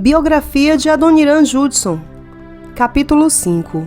Biografia de Adoniran Judson. Capítulo 5.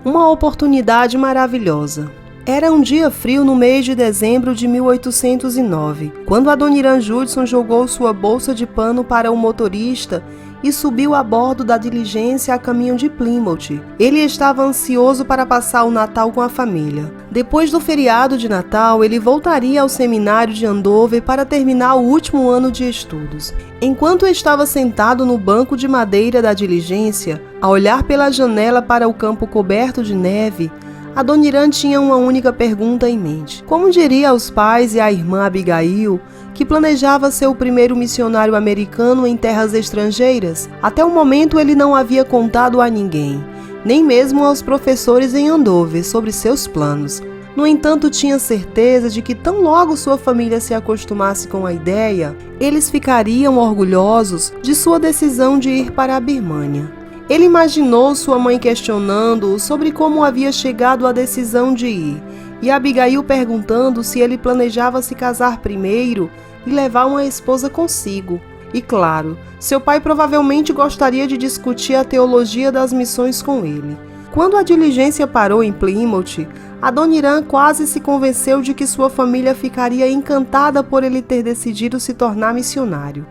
Uma oportunidade maravilhosa. Era um dia frio no mês de dezembro de 1809, quando Adoniran Judson jogou sua bolsa de pano para o motorista e subiu a bordo da diligência a caminho de Plymouth. Ele estava ansioso para passar o Natal com a família. Depois do feriado de Natal, ele voltaria ao seminário de Andover para terminar o último ano de estudos. Enquanto estava sentado no banco de madeira da diligência, a olhar pela janela para o campo coberto de neve, Adoniran tinha uma única pergunta em mente. Como diria aos pais e à irmã Abigail, que planejava ser o primeiro missionário americano em terras estrangeiras? Até o momento ele não havia contado a ninguém, nem mesmo aos professores em Andover, sobre seus planos. No entanto, tinha certeza de que tão logo sua família se acostumasse com a ideia, eles ficariam orgulhosos de sua decisão de ir para a Birmânia. Ele imaginou sua mãe questionando-o sobre como havia chegado à decisão de ir, e Abigail perguntando se ele planejava se casar primeiro e levar uma esposa consigo. E claro, seu pai provavelmente gostaria de discutir a teologia das missões com ele. Quando a diligência parou em Plymouth, Adoniran quase se convenceu de que sua família ficaria encantada por ele ter decidido se tornar missionário.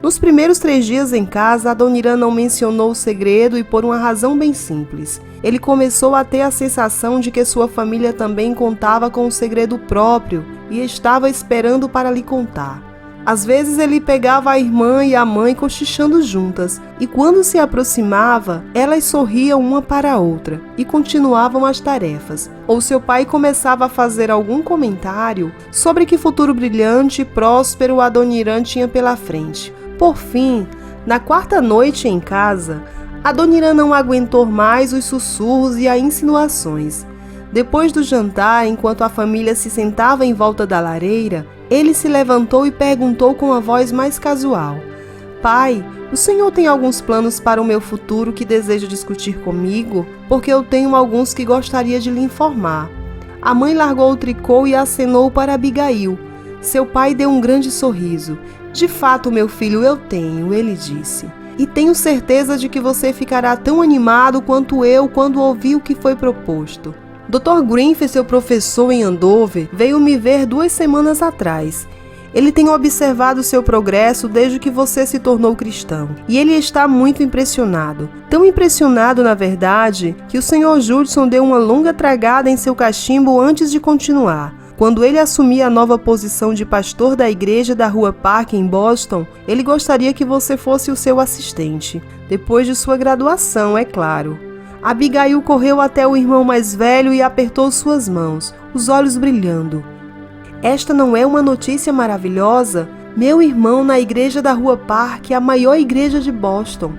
Nos primeiros 3 dias em casa, Adoniran não mencionou o segredo e por uma razão bem simples. Ele começou a ter a sensação de que sua família também contava com um segredo próprio e estava esperando para lhe contar. Às vezes ele pegava a irmã e a mãe cochichando juntas, e quando se aproximava, elas sorriam uma para a outra e continuavam as tarefas. Ou seu pai começava a fazer algum comentário sobre que futuro brilhante e próspero Adoniran tinha pela frente. Por fim, na 4ª noite em casa, Adoniran não aguentou mais os sussurros e as insinuações. Depois do jantar, enquanto a família se sentava em volta da lareira, ele se levantou e perguntou com a voz mais casual: "Pai, o senhor tem alguns planos para o meu futuro que deseja discutir comigo? Porque eu tenho alguns que gostaria de lhe informar." A mãe largou o tricô e acenou para Abigail. Seu pai deu um grande sorriso. "De fato, meu filho, eu tenho", ele disse. "E tenho certeza de que você ficará tão animado quanto eu quando ouvir o que foi proposto. Dr. Grinfield, seu professor em Andover, veio me ver 2 semanas atrás. Ele tem observado seu progresso desde que você se tornou cristão, e ele está muito impressionado. Tão impressionado, na verdade, que o Sr. Judson deu uma longa tragada em seu cachimbo antes de continuar. Quando ele assumir a nova posição de pastor da igreja da Rua Park em Boston, ele gostaria que você fosse o seu assistente, depois de sua graduação, é claro." Abigail correu até o irmão mais velho e apertou suas mãos, os olhos brilhando. "Esta não é uma notícia maravilhosa? Meu irmão na igreja da Rua Park, a maior igreja de Boston."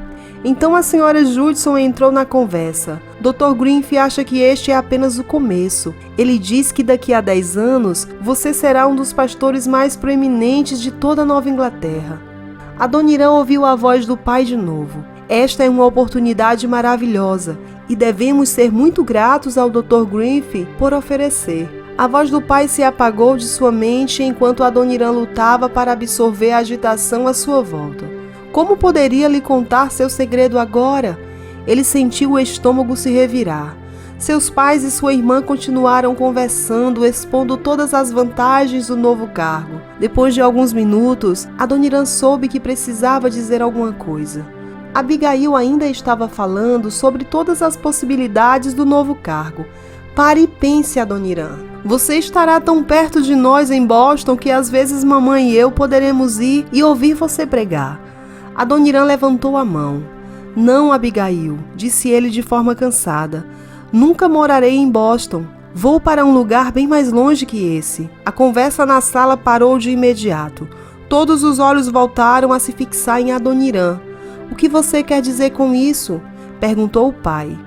Então a senhora Judson entrou na conversa. "Dr. Grinfield acha que este é apenas o começo. Ele diz que daqui a 10 anos você será um dos pastores mais proeminentes de toda a Nova Inglaterra." Adoniran ouviu a voz do pai de novo. "Esta é uma oportunidade maravilhosa e devemos ser muito gratos ao Dr. Grinfield por oferecer." A voz do pai se apagou de sua mente enquanto Adoniran lutava para absorver a agitação à sua volta. Como poderia lhe contar seu segredo agora? Ele sentiu o estômago se revirar. Seus pais e sua irmã continuaram conversando, expondo todas as vantagens do novo cargo. Depois de alguns minutos, Adoniran soube que precisava dizer alguma coisa. Abigail ainda estava falando sobre todas as possibilidades do novo cargo. "Pare e pense, Adoniran. Você estará tão perto de nós em Boston que às vezes mamãe e eu poderemos ir e ouvir você pregar." Adoniran levantou a mão. "Não, Abigail", disse ele de forma cansada. "Nunca morarei em Boston. Vou para um lugar bem mais longe que esse." A conversa na sala parou de imediato. Todos os olhos voltaram a se fixar em Adoniran. "O que você quer dizer com isso?" perguntou o pai.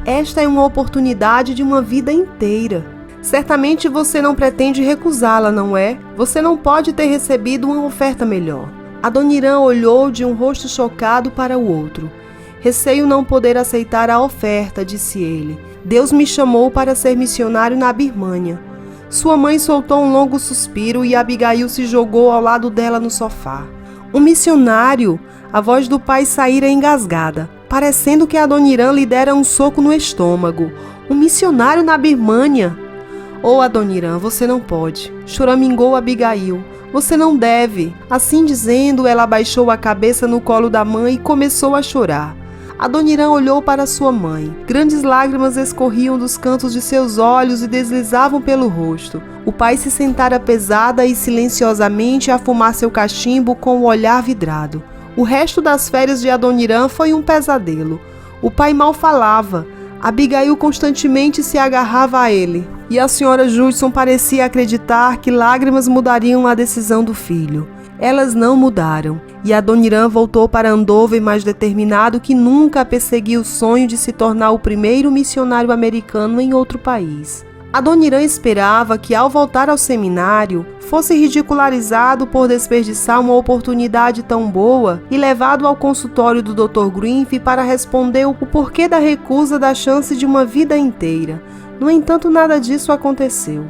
"Esta é uma oportunidade de uma vida inteira. Certamente você não pretende recusá-la, não é? Você não pode ter recebido uma oferta melhor." Adoniran olhou de um rosto chocado para o outro. "Receio não poder aceitar a oferta", disse ele. "Deus me chamou para ser missionário na Birmânia." Sua mãe soltou um longo suspiro e Abigail se jogou ao lado dela no sofá. Um missionário! A voz do pai saíra engasgada, parecendo que Adoniran lhe dera um soco no estômago. Um missionário na Birmânia! Oh, Adoniran, você não pode, choramingou Abigail. Você não deve. Assim dizendo, ela abaixou a cabeça no colo da mãe e começou a chorar. Adoniran olhou para sua mãe. Grandes lágrimas escorriam dos cantos de seus olhos e deslizavam pelo rosto. O pai se sentara pesada e silenciosamente a fumar seu cachimbo com o olhar vidrado. O resto das férias de Adoniran foi um pesadelo. O pai mal falava. Abigail constantemente se agarrava a ele. E a senhora Judson parecia acreditar que lágrimas mudariam a decisão do filho. Elas não mudaram, e Adoniran voltou para Andover mais determinado que nunca a perseguir o sonho de se tornar o primeiro missionário americano em outro país. Adoniran esperava que, ao voltar ao seminário, fosse ridicularizado por desperdiçar uma oportunidade tão boa e levado ao consultório do Dr. Grinf para responder o porquê da recusa da chance de uma vida inteira. No entanto, nada disso aconteceu.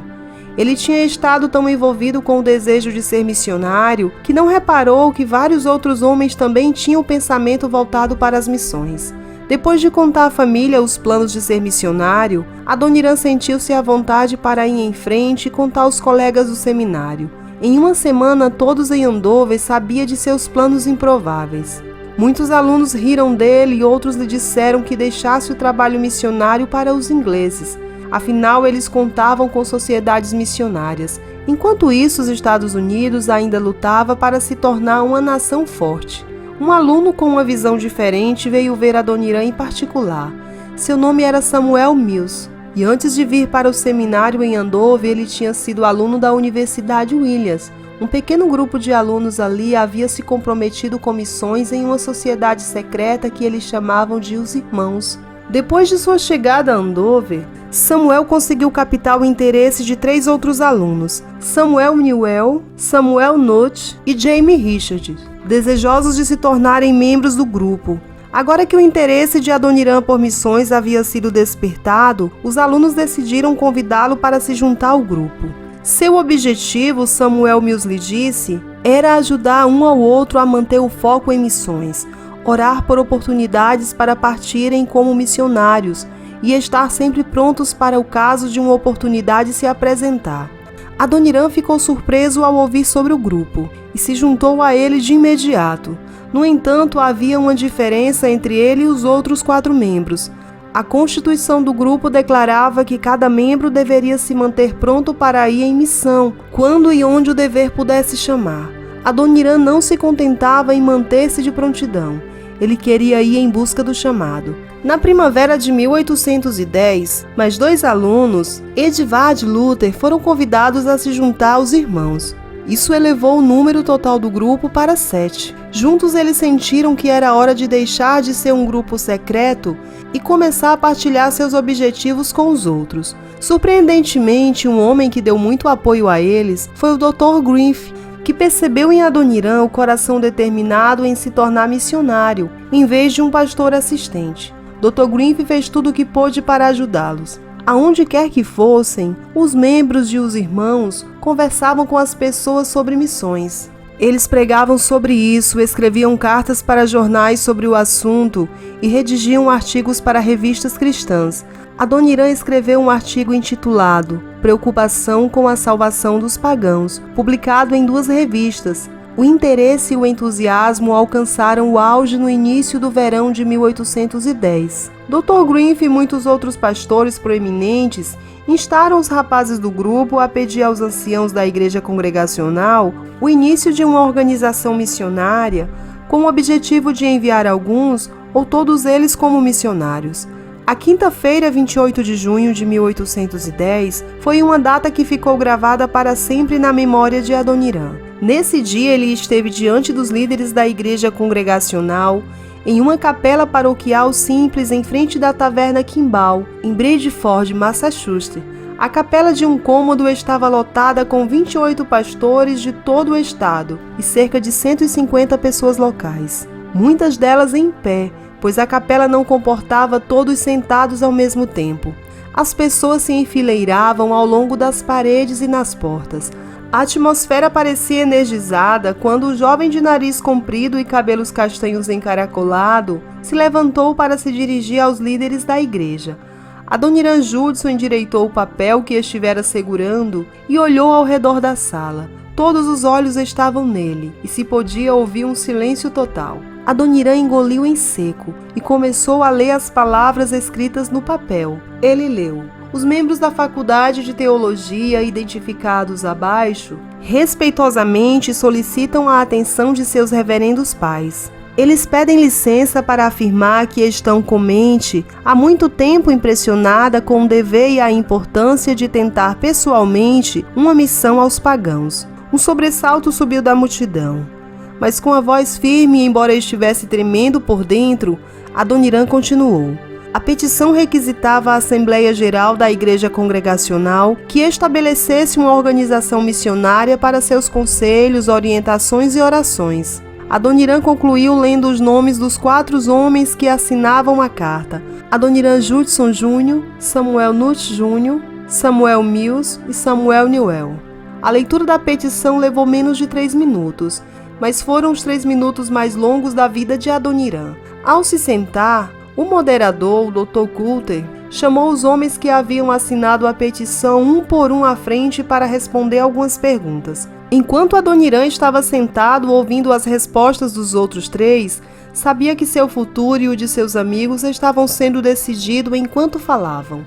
Ele tinha estado tão envolvido com o desejo de ser missionário que não reparou que vários outros homens também tinham o pensamento voltado para as missões. Depois de contar à família os planos de ser missionário, Adoniran sentiu-se à vontade para ir em frente e contar aos colegas do seminário. Em uma semana, todos em Andover sabiam de seus planos improváveis. Muitos alunos riram dele e outros lhe disseram que deixasse o trabalho missionário para os ingleses. Afinal, eles contavam com sociedades missionárias. Enquanto isso, os Estados Unidos ainda lutava para se tornar uma nação forte. Um aluno com uma visão diferente veio ver Adoniran em particular. Seu nome era Samuel Mills, e antes de vir para o seminário em Andover, ele tinha sido aluno da Universidade Williams. Um pequeno grupo de alunos ali havia se comprometido com missões em uma sociedade secreta que eles chamavam de Os Irmãos. Depois de sua chegada a Andover, Samuel conseguiu captar o interesse de 3 outros alunos, Samuel Newell, Samuel Knott e Jamie Richards, desejosos de se tornarem membros do grupo. Agora que o interesse de Adoniran por missões havia sido despertado, os alunos decidiram convidá-lo para se juntar ao grupo. Seu objetivo, Samuel Mills lhe disse, era ajudar um ao outro a manter o foco em missões, orar por oportunidades para partirem como missionários e estar sempre prontos para o caso de uma oportunidade se apresentar. Adoniran ficou surpreso ao ouvir sobre o grupo e se juntou a ele de imediato. No entanto, havia uma diferença entre ele e os outros 4 membros. A constituição do grupo declarava que cada membro deveria se manter pronto para ir em missão, quando e onde o dever pudesse chamar. Adoniran não se contentava em manter-se de prontidão. Ele queria ir em busca do chamado. Na primavera de 1810, mais 2 alunos, Edvard Luther, foram convidados a se juntar aos irmãos. Isso elevou o número total do grupo para 7. Juntos eles sentiram que era hora de deixar de ser um grupo secreto e começar a partilhar seus objetivos com os outros. Surpreendentemente, um homem que deu muito apoio a eles foi o Dr. Grinf, que percebeu em Adoniran o coração determinado em se tornar missionário, em vez de um pastor assistente. Dr. Grinf fez tudo o que pôde para ajudá-los. Aonde quer que fossem, os membros de Os Irmãos conversavam com as pessoas sobre missões. Eles pregavam sobre isso, escreviam cartas para jornais sobre o assunto e redigiam artigos para revistas cristãs. Adoniran escreveu um artigo intitulado Preocupação com a Salvação dos Pagãos, publicado em 2 revistas. O interesse e o entusiasmo alcançaram o auge no início do verão de 1810. Dr. Grinf e muitos outros pastores proeminentes instaram os rapazes do grupo a pedir aos anciãos da igreja congregacional o início de uma organização missionária com o objetivo de enviar alguns ou todos eles como missionários. A quinta-feira, 28 de junho de 1810, foi uma data que ficou gravada para sempre na memória de Adoniran. Nesse dia, ele esteve diante dos líderes da igreja congregacional, em uma capela paroquial simples em frente da taverna Kimball, em Bradford, Massachusetts. A capela de um cômodo estava lotada com 28 pastores de todo o estado e cerca de 150 pessoas locais, muitas delas em pé, pois a capela não comportava todos sentados ao mesmo tempo. As pessoas se enfileiravam ao longo das paredes e nas portas. A atmosfera parecia energizada quando o jovem de nariz comprido e cabelos castanhos encaracolado se levantou para se dirigir aos líderes da igreja. Adoniran Judson endireitou o papel que estivera segurando e olhou ao redor da sala. Todos os olhos estavam nele e se podia ouvir um silêncio total. Adoniran engoliu em seco e começou a ler as palavras escritas no papel. Ele leu: os membros da Faculdade de Teologia, identificados abaixo, respeitosamente solicitam a atenção de seus reverendos pais. Eles pedem licença para afirmar que estão com mente há muito tempo impressionada com o dever e a importância de tentar pessoalmente uma missão aos pagãos. Um sobressalto subiu da multidão, mas com a voz firme, embora estivesse tremendo por dentro, Adoniran continuou. A petição requisitava a Assembleia Geral da Igreja Congregacional que estabelecesse uma organização missionária para seus conselhos, orientações e orações. Adoniran concluiu lendo os nomes dos 4 homens que assinavam a carta: Adoniran Judson Jr., Samuel Nutt Jr., Samuel Mills e Samuel Newell. A leitura da petição levou menos de 3 minutos, mas foram os 3 minutos mais longos da vida de Adoniran. Ao se sentar, o moderador, o Dr. Coulter, chamou os homens que haviam assinado a petição um por um à frente para responder algumas perguntas. Enquanto Adoniran estava sentado ouvindo as respostas dos outros 3, sabia que seu futuro e o de seus amigos estavam sendo decididos enquanto falavam.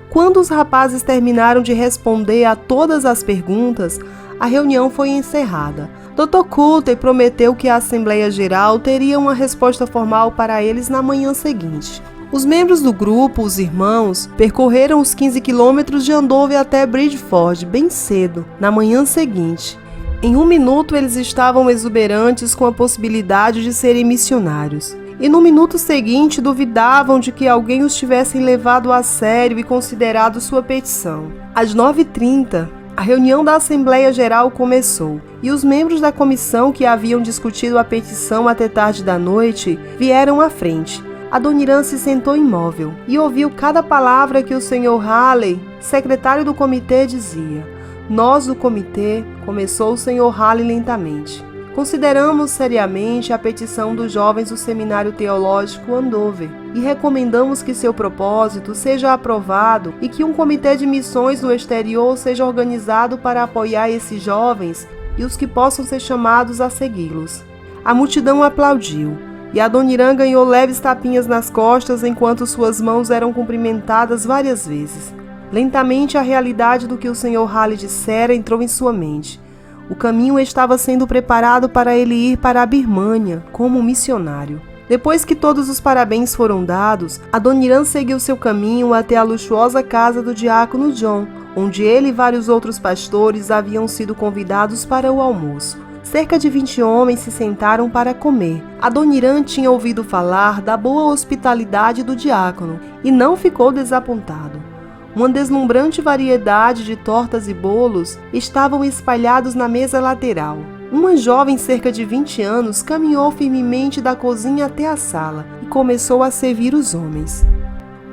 Quando os rapazes terminaram de responder a todas as perguntas, a reunião foi encerrada. Dr. Coulter prometeu que a Assembleia Geral teria uma resposta formal para eles na manhã seguinte. Os membros do grupo, os irmãos, percorreram os 15 quilômetros de Andover até Bridgeford bem cedo, na manhã seguinte. Em 1 minuto eles estavam exuberantes com a possibilidade de serem missionários. E no minuto seguinte duvidavam de que alguém os tivesse levado a sério e considerado sua petição. Às 9h30, a reunião da Assembleia Geral começou, e os membros da comissão que haviam discutido a petição até tarde da noite vieram à frente. Adoniran se sentou imóvel e ouviu cada palavra que o Sr. Halley, secretário do comitê, dizia. Nós, do comitê, começou o Sr. Halley lentamente. Consideramos seriamente a petição dos jovens do Seminário Teológico Andover e recomendamos que seu propósito seja aprovado e que um comitê de missões no exterior seja organizado para apoiar esses jovens e os que possam ser chamados a segui-los. A multidão aplaudiu e Adoniran ganhou leves tapinhas nas costas enquanto suas mãos eram cumprimentadas várias vezes. Lentamente a realidade do que o Sr. Halley dissera entrou em sua mente. O caminho estava sendo preparado para ele ir para a Birmânia como missionário. Depois que todos os parabéns foram dados, Adoniran seguiu seu caminho até a luxuosa casa do diácono John, onde ele e vários outros pastores haviam sido convidados para o almoço. Cerca de 20 homens se sentaram para comer. Adoniran tinha ouvido falar da boa hospitalidade do diácono e não ficou desapontado. Uma deslumbrante variedade de tortas e bolos estavam espalhados na mesa lateral. Uma jovem cerca de 20 anos caminhou firmemente da cozinha até a sala e começou a servir os homens.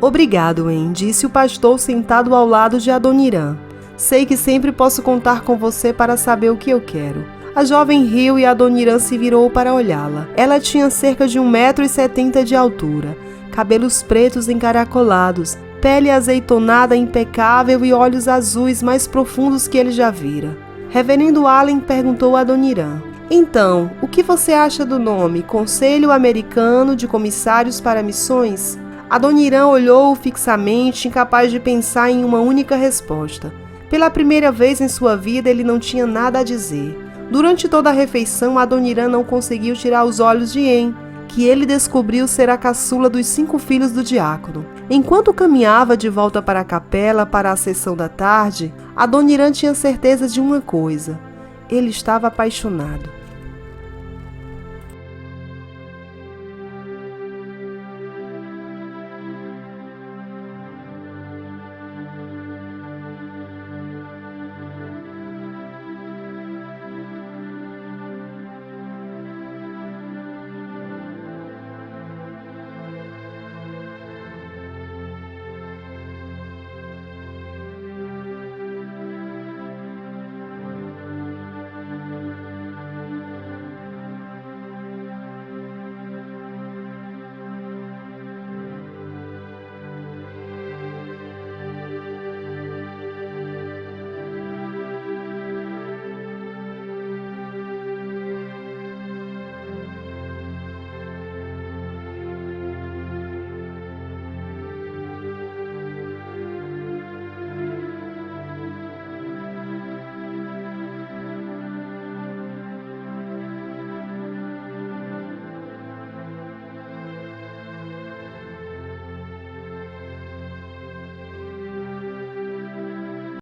Obrigado, Anne, disse o pastor sentado ao lado de Adoniran. Sei que sempre posso contar com você para saber o que eu quero. A jovem riu e Adoniran se virou para olhá-la. Ela tinha cerca de 1,70 m de altura, cabelos pretos encaracolados, pele azeitonada impecável e olhos azuis mais profundos que ele já vira. Reverendo Allen perguntou a Adoniran: Então, o que você acha do nome Conselho Americano de Comissários para Missões? Adoniran olhou-o fixamente, incapaz de pensar em uma única resposta. Pela primeira vez em sua vida, ele não tinha nada a dizer. Durante toda a refeição, Adoniran não conseguiu tirar os olhos de Anne, que ele descobriu ser a caçula dos 5 filhos do diácono. Enquanto caminhava de volta para a capela para a sessão da tarde, Adoniran tinha certeza de uma coisa: ele estava apaixonado.